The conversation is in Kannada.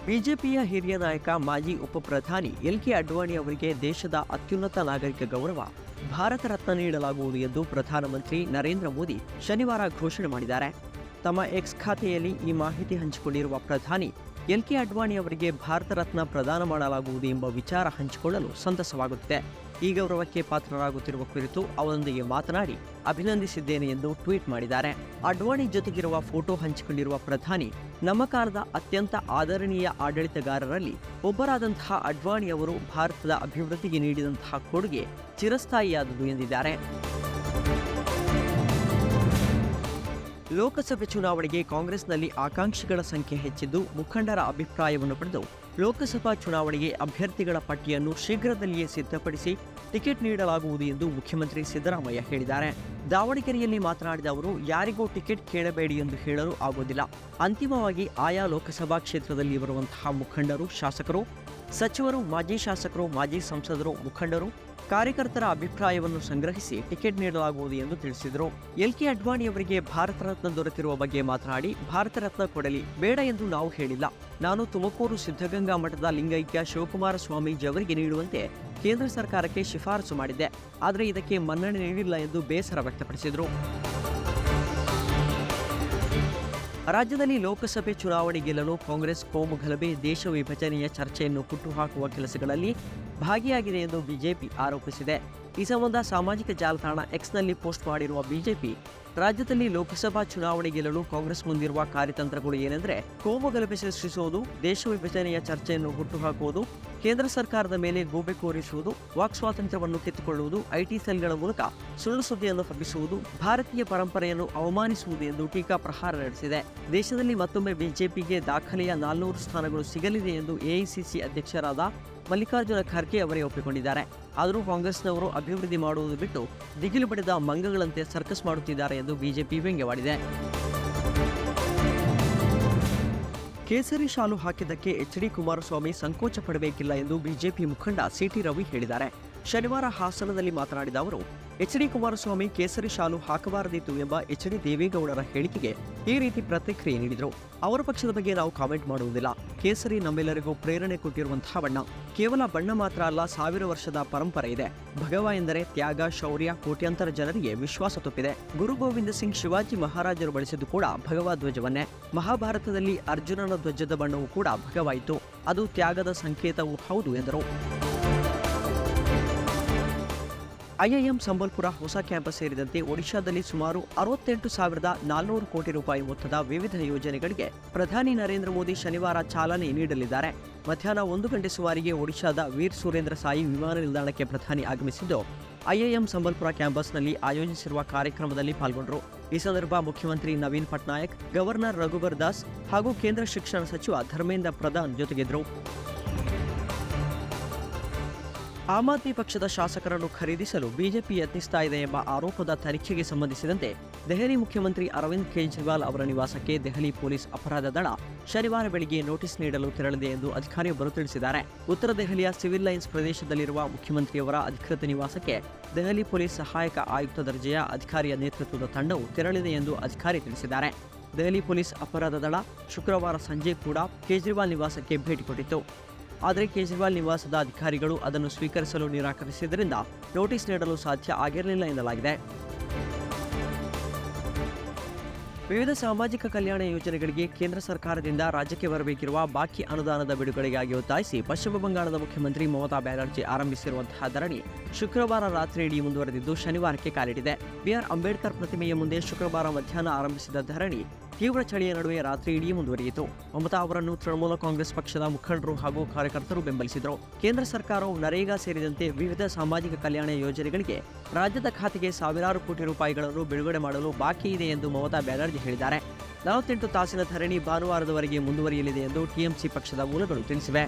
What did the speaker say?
ಬಿಜೆಪಿಯ ಹಿರಿಯ ನಾಯಕ ಮಾಜಿ ಉಪಪ್ರಧಾನಿ ಎಲ್.ಕೆ. ಅಡ್ವಾಣಿ ಅವರಿಗೆ ದೇಶದ ಅತ್ಯುನ್ನತ ನಾಗರಿಕ ಗೌರವ ಭಾರತ ರತ್ನ ನೀಡಲಾಗುವುದು ಎಂದು ಪ್ರಧಾನಮಂತ್ರಿ ನರೇಂದ್ರ ಮೋದಿ ಶನಿವಾರ ಘೋಷಣೆ ಮಾಡಿದ್ದಾರೆ. ತಮ್ಮ ಎಕ್ಸ್ ಖಾತೆಯಲ್ಲಿ ಈ ಮಾಹಿತಿ ಹಂಚಿಕೊಂಡಿರುವ ಪ್ರಧಾನಿ ಎಲ್.ಕೆ. ಅಡ್ವಾಣಿ ಅವರಿಗೆ ಭಾರತ ರತ್ನ ಪ್ರದಾನ ಮಾಡಲಾಗುವುದು ಎಂಬ ವಿಚಾರ ಹಂಚಿಕೊಳ್ಳಲು ಸಂತಸವಾಗುತ್ತಿದೆ. ಈ ಗೌರವಕ್ಕೆ ಪಾತ್ರರಾಗುತ್ತಿರುವ ಕುರಿತು ಅವರೊಂದಿಗೆ ಮಾತನಾಡಿ ಅಭಿನಂದಿಸಿದ್ದೇನೆ ಎಂದು ಟ್ವೀಟ್ ಮಾಡಿದ್ದಾರೆ. ಅಡ್ವಾಣಿ ಜೊತೆಗಿರುವ ಫೋಟೋ ಹಂಚಿಕೊಂಡಿರುವ ಪ್ರಧಾನಿ, ನಮ್ಮ ಕಾಲದ ಅತ್ಯಂತ ಆದರಣೀಯ ಆಡಳಿತಗಾರರಲ್ಲಿ ಒಬ್ಬರಾದಂತಹ ಅಡ್ವಾಣಿ ಅವರು ಭಾರತದ ಅಭಿವೃದ್ಧಿಗೆ ನೀಡಿದಂತಹ ಕೊಡುಗೆ ಚಿರಸ್ಥಾಯಿಯಾದುದು ಎಂದಿದ್ದಾರೆ. ಲೋಕಸಭೆ ಚುನಾವಣೆಗೆ ಕಾಂಗ್ರೆಸ್ನಲ್ಲಿ ಆಕಾಂಕ್ಷಿಗಳ ಸಂಖ್ಯೆ ಹೆಚ್ಚಿದ್ದು, ಮುಖಂಡರ ಅಭಿಪ್ರಾಯವನ್ನು ಪಡೆದು ಲೋಕಸಭಾ ಚುನಾವಣೆಗೆ ಅಭ್ಯರ್ಥಿಗಳ ಪಟ್ಟಿಯನ್ನು ಶೀಘ್ರದಲ್ಲಿಯೇ ಸಿದ್ಧಪಡಿಸಿ ಟಿಕೆಟ್ ನೀಡಲಾಗುವುದು ಎಂದು ಮುಖ್ಯಮಂತ್ರಿ ಸಿದ್ದರಾಮಯ್ಯ ಹೇಳಿದ್ದಾರೆ. ದಾವಣಗೆರೆಯಲ್ಲಿ ಮಾತನಾಡಿದ ಅವರು, ಯಾರಿಗೂ ಟಿಕೆಟ್ ಕೇಳಬೇಡಿ ಎಂದು ಹೇಳಲು ಆಗುವುದಿಲ್ಲ. ಅಂತಿಮವಾಗಿ ಆಯಾ ಲೋಕಸಭಾ ಕ್ಷೇತ್ರದಲ್ಲಿ ಬರುವಂತಹ ಮುಖಂಡರು, ಶಾಸಕರು, ಸಚಿವರು, ಮಾಜಿ ಶಾಸಕರು, ಮಾಜಿ ಸಂಸದರು, ಮುಖಂಡರು, ಕಾರ್ಯಕರ್ತರ ಅಭಿಪ್ರಾಯವನ್ನು ಸಂಗ್ರಹಿಸಿ ಟಿಕೆಟ್ ನೀಡಲಾಗುವುದು ಎಂದು ತಿಳಿಸಿದರು. ಎಲ್.ಕೆ. ಅಡ್ವಾಣಿ ಅವರಿಗೆ ಭಾರತ ರತ್ನ ದೊರೆತಿರುವ ಬಗ್ಗೆ ಮಾತನಾಡಿ, ಭಾರತ ರತ್ನ ಕೊಡಲಿ, ಬೇಡ ಎಂದು ನಾವು ಹೇಳಿಲ್ಲ. ನಾನು ತುಮಕೂರು ಸಿದ್ಧಗಂಗಾ ಮಠದ ಲಿಂಗೈಕ್ಯ ಶಿವಕುಮಾರ ಸ್ವಾಮೀಜಿ ಅವರಿಗೆ ನೀಡುವಂತೆ ಕೇಂದ್ರ ಸರ್ಕಾರಕ್ಕೆ ಶಿಫಾರಸು ಮಾಡಿದ್ದೆ. ಆದರೆ ಇದಕ್ಕೆ ಮನ್ನಣೆ ನೀಡಿಲ್ಲ ಎಂದು ಬೇಸರ ವ್ಯಕ್ತಪಡಿಸಿದರು. ರಾಜ್ಯದಲ್ಲಿ ಲೋಕಸಭೆ ಚುನಾವಣೆ ಗೆಲ್ಲಲು ಕಾಂಗ್ರೆಸ್ ಕೋಮು ಗಲಭೆ, ದೇಶ ವಿಭಜನೆಯ ಚರ್ಚೆಯನ್ನು ಹುಟ್ಟುಹಾಕುವ ಕೆಲಸಗಳಲ್ಲಿ ಭಾಗಿಯಾಗಿದೆ ಎಂದು ಬಿಜೆಪಿ ಆರೋಪಿಸಿದೆ. ಈ ಸಂಬಂಧ ಸಾಮಾಜಿಕ ಜಾಲತಾಣ ಎಕ್ಸ್ನಲ್ಲಿ ಪೋಸ್ಟ್ ಮಾಡಿರುವ ಬಿಜೆಪಿ, ರಾಜ್ಯದಲ್ಲಿ ಲೋಕಸಭಾ ಚುನಾವಣೆ ಗೆಲ್ಲಲು ಕಾಂಗ್ರೆಸ್ ಮುಂದಿರುವ ಕಾರ್ಯತಂತ್ರಗಳು ಏನೆಂದರೆ ಕೋಮು ಗಲಭೆ ಸೃಷ್ಟಿಸುವುದು, ದೇಶ ವಿಭಜನೆಯ ಚರ್ಚೆಯನ್ನು ಹುಟ್ಟುಹಾಕುವುದು, ಕೇಂದ್ರ ಸರ್ಕಾರದ ಮೇಲೆ ಗೂಬೆ ಕೂರಿಸುವುದು, ವಾಕ್ ಸ್ವಾತಂತ್ರ್ಯವನ್ನು ಕಿತ್ತುಕೊಳ್ಳುವುದು, ಐಟಿ ಸೆಲ್ಗಳ ಮೂಲಕ ಸುಳ್ಳು ಸುದ್ದಿಯನ್ನು ಹಬ್ಬಿಸುವುದು, ಭಾರತೀಯ ಪರಂಪರೆಯನ್ನು ಅವಮಾನಿಸುವುದು ಎಂದು ಟೀಕಾಪ್ರಹಾರ ನಡೆಸಿದೆ. ದೇಶದಲ್ಲಿ ಮತ್ತೊಮ್ಮೆ ಬಿಜೆಪಿಗೆ ದಾಖಲೆಯ 400 ಸ್ಥಾನಗಳು ಸಿಗಲಿದೆ ಎಂದು ಎಐಸಿಸಿ ಅಧ್ಯಕ್ಷರಾದ ಮಲ್ಲಿಕಾರ್ಜುನ ಖರ್ಗೆ ಅವರೇ ಒಪ್ಪಿಕೊಂಡಿದ್ದಾರೆ. ಆದರೂ ಕಾಂಗ್ರೆಸ್ನವರು ಅಭಿವೃದ್ಧಿ ಮಾಡುವುದು ಬಿಟ್ಟು ದಿಗಿಲು ಪಡೆದ ಮಂಗಗಳಂತೆ ಸರ್ಕಸ್ ಮಾಡುತ್ತಿದ್ದಾರೆ ಎಂದು ಬಿಜೆಪಿ ವ್ಯಂಗ್ಯವಾಡಿದೆ. ಕೇಸರಿ ಶಾಲು ಹಾಕಿದ್ದಕ್ಕೆ ಎಚ್.ಡಿ. ಕುಮಾರಸ್ವಾಮಿ ಸಂಕೋಚ ಪಡಬೇಕಿಲ್ಲ ಎಂದು ಬಿಜೆಪಿ ಮುಖಂಡ ಸಿ.ಟಿ. ರವಿ ಹೇಳಿದ್ದಾರೆ. ಶನಿವಾರ ಹಾಸನದಲ್ಲಿ ಮಾತನಾಡಿದ ಅವರು, ಎಚ್.ಡಿ. ಕುಮಾರಸ್ವಾಮಿ ಕೇಸರಿ ಶಾಲು ಹಾಕಬಾರದಿತ್ತು ಎಂಬ ಎಚ್.ಡಿ. ದೇವೇಗೌಡರ ಹೇಳಿಕೆಗೆ ಈ ರೀತಿ ಪ್ರತಿಕ್ರಿಯೆ ನೀಡಿದರು. ಅವರ ಪಕ್ಷದ ಬಗ್ಗೆ ನಾವು ಕಾಮೆಂಟ್ ಮಾಡುವುದಿಲ್ಲ. ಕೇಸರಿ ನಮ್ಮೆಲ್ಲರಿಗೂ ಪ್ರೇರಣೆ ಕೊಟ್ಟಿರುವಂತಹ ಬಣ್ಣ. ಕೇವಲ ಬಣ್ಣ ಮಾತ್ರ ಅಲ್ಲ, 1000 ವರ್ಷದ ಪರಂಪರೆ ಇದೆ. ಭಗವ ಎಂದರೆ ತ್ಯಾಗ, ಶೌರ್ಯ, ಕೋಟ್ಯಾಂತರ ಜನರಿಗೆ ವಿಶ್ವಾಸ ತುಂಬಿದೆ. ಗುರು ಗೋವಿಂದ ಸಿಂಗ್ ಶಿವಾಜಿ ಮಹಾರಾಜರು ಬಳಸಿದ್ದು ಕೂಡ ಭಗವ ಧ್ವಜವನ್ನೇ. ಮಹಾಭಾರತದಲ್ಲಿ ಅರ್ಜುನನ ಧ್ವಜದ ಬಣ್ಣವೂ ಕೂಡ ಭಗವಾಯಿತು. ಅದು ತ್ಯಾಗದ ಸಂಕೇತವೂ ಹೌದು ಎಂದರು. ಐಐಎಂ ಸಂಬಲ್ಪುರ ಹೊಸ ಕ್ಯಾಂಪಸ್ ಸೇರಿದಂತೆ ಒಡಿಶಾದಲ್ಲಿ ಸುಮಾರು 68,400 ಕೋಟಿ ರೂಪಾಯಿ ಮೊತ್ತದ ವಿವಿಧ ಯೋಜನೆಗಳಿಗೆ ಪ್ರಧಾನಿ ನರೇಂದ್ರ ಮೋದಿ ಶನಿವಾರ ಚಾಲನೆ ನೀಡಲಿದ್ದಾರೆ. ಮಧ್ಯಾಹ್ನ 1 ಗಂಟೆ ಸುಮಾರಿಗೆ ಒಡಿಶಾದ ವೀರ್ ಸುರೇಂದ್ರ ಸಾಯಿ ವಿಮಾನ ನಿಲ್ದಾಣಕ್ಕೆ ಪ್ರಧಾನಿ ಆಗಮಿಸಿದ್ದು, ಐಐಎಂ ಸಂಬಲ್ಪುರ ಕ್ಯಾಂಪಸ್ನಲ್ಲಿ ಆಯೋಜಿಸಿರುವ ಕಾರ್ಯಕ್ರಮದಲ್ಲಿ ಪಾಲ್ಗೊಂಡರು. ಈ ಸಂದರ್ಭ ಮುಖ್ಯಮಂತ್ರಿ ನವೀನ್ ಪಟ್ನಾಯಕ್, ಗವರ್ನರ್ ರಘುಬರ್ ದಾಸ್ ಹಾಗೂ ಕೇಂದ್ರ ಶಿಕ್ಷಣ ಸಚಿವ ಧರ್ಮೇಂದ್ರ ಪ್ರಧಾನ್ ಜೊತೆಗಿದ್ದರು. ಆಮ್ ಆದ್ಮಿ ಪಕ್ಷದ ಶಾಸಕರನ್ನು ಖರೀದಿಸಲು ಬಿಜೆಪಿ ಯತ್ನಿಸ್ತಾ ಇದೆ ಎಂಬ ಆರೋಪದ ತನಿಖೆಗೆ ಸಂಬಂಧಿಸಿದಂತೆ ದೆಹಲಿ ಮುಖ್ಯಮಂತ್ರಿ ಅರವಿಂದ್ ಕೇಜ್ರಿವಾಲ್ ಅವರ ನಿವಾಸಕ್ಕೆ ದೆಹಲಿ ಪೊಲೀಸ್ ಅಪರಾಧ ದಳ ಶನಿವಾರ ಬೆಳಗ್ಗೆ ನೋಟಿಸ್ ನೀಡಲು ತೆರಳಿದೆ ಎಂದು ಅಧಿಕಾರಿಯೊಬ್ಬರು ತಿಳಿಸಿದ್ದಾರೆ. ಉತ್ತರ ದೆಹಲಿಯ ಸಿವಿಲ್ ಲೈನ್ಸ್ ಪ್ರದೇಶದಲ್ಲಿರುವ ಮುಖ್ಯಮಂತ್ರಿಯವರ ಅಧಿಕೃತ ನಿವಾಸಕ್ಕೆ ದೆಹಲಿ ಪೊಲೀಸ್ ಸಹಾಯಕ ಆಯುಕ್ತ ದರ್ಜೆಯ ಅಧಿಕಾರಿಯ ನೇತೃತ್ವದ ತಂಡವು ತೆರಳಿದೆ ಎಂದು ಅಧಿಕಾರಿ ತಿಳಿಸಿದ್ದಾರೆ. ದೆಹಲಿ ಪೊಲೀಸ್ ಅಪರಾಧ ದಳ ಶುಕ್ರವಾರ ಸಂಜೆ ಕೂಡ ಕೇಜ್ರಿವಾಲ್ ನಿವಾಸಕ್ಕೆ ಭೇಟಿ ಕೊಟ್ಟಿತ್ತು. ಆದರೆ ಕೇಜ್ರಿವಾಲ್ ನಿವಾಸದ ಅಧಿಕಾರಿಗಳು ಅದನ್ನು ಸ್ವೀಕರಿಸಲು ನಿರಾಕರಿಸಿದ್ದರಿಂದ ನೋಟಿಸ್ ನೀಡಲು ಸಾಧ್ಯ ಆಗಿರಲಿಲ್ಲ ಎನ್ನಲಾಗಿದೆ. ವಿವಿಧ ಸಾಮಾಜಿಕ ಕಲ್ಯಾಣ ಯೋಜನೆಗಳಿಗೆ ಕೇಂದ್ರ ಸರ್ಕಾರದಿಂದ ರಾಜ್ಯಕ್ಕೆ ಬರಬೇಕಿರುವ ಬಾಕಿ ಅನುದಾನದ ಬಿಡುಗಡೆಗಾಗಿ ಒತ್ತಾಯಿಸಿ ಪಶ್ಚಿಮ ಬಂಗಾಳದ ಮುಖ್ಯಮಂತ್ರಿ ಮಮತಾ ಬ್ಯಾನರ್ಜಿ ಆರಂಭಿಸಿರುವಂತಹ ಧರಣಿ ಶುಕ್ರವಾರ ರಾತ್ರಿಯಿಡೀ ಮುಂದುವರೆದಿದ್ದು, ಶನಿವಾರಕ್ಕೆ ಕಾಲಿಟ್ಟಿದೆ. ಬಿ.ಆರ್. ಅಂಬೇಡ್ಕರ್ ಪ್ರತಿಮೆಯ ಮುಂದೆ ಶುಕ್ರವಾರ ಮಧ್ಯಾಹ್ನ ಆರಂಭಿಸಿದ ಧರಣಿ ತೀವ್ರ ಚಳಿಯ ನಡುವೆ ರಾತ್ರಿಯಿಡೀ ಮುಂದುವರಿಯಿತು. ಮಮತಾ ಅವರನ್ನು ತೃಣಮೂಲ ಕಾಂಗ್ರೆಸ್ ಪಕ್ಷದ ಮುಖಂಡರು ಹಾಗೂ ಕಾರ್ಯಕರ್ತರು ಬೆಂಬಲಿಸಿದರು. ಕೇಂದ್ರ ಸರ್ಕಾರವು ನರೇಗಾ ಸೇರಿದಂತೆ ವಿವಿಧ ಸಾಮಾಜಿಕ ಕಲ್ಯಾಣ ಯೋಜನೆಗಳಿಗೆ ರಾಜ್ಯದ ಖಾತೆಗೆ ಸಾವಿರಾರು ಕೋಟಿ ರೂಪಾಯಿಗಳನ್ನು ಬಿಡುಗಡೆ ಮಾಡಲು ಬಾಕಿ ಇದೆ ಎಂದು ಮಮತಾ ಬ್ಯಾನರ್ಜಿ ಹೇಳಿದ್ದಾರೆ. 48 ತಾಸಿನ ಧರಣಿ ಭಾನುವಾರದವರೆಗೆ ಮುಂದುವರಿಯಲಿದೆ ಎಂದು ಟಿಎಂಸಿ ಪಕ್ಷದ ಮೂಲಗಳು ತಿಳಿಸಿವೆ.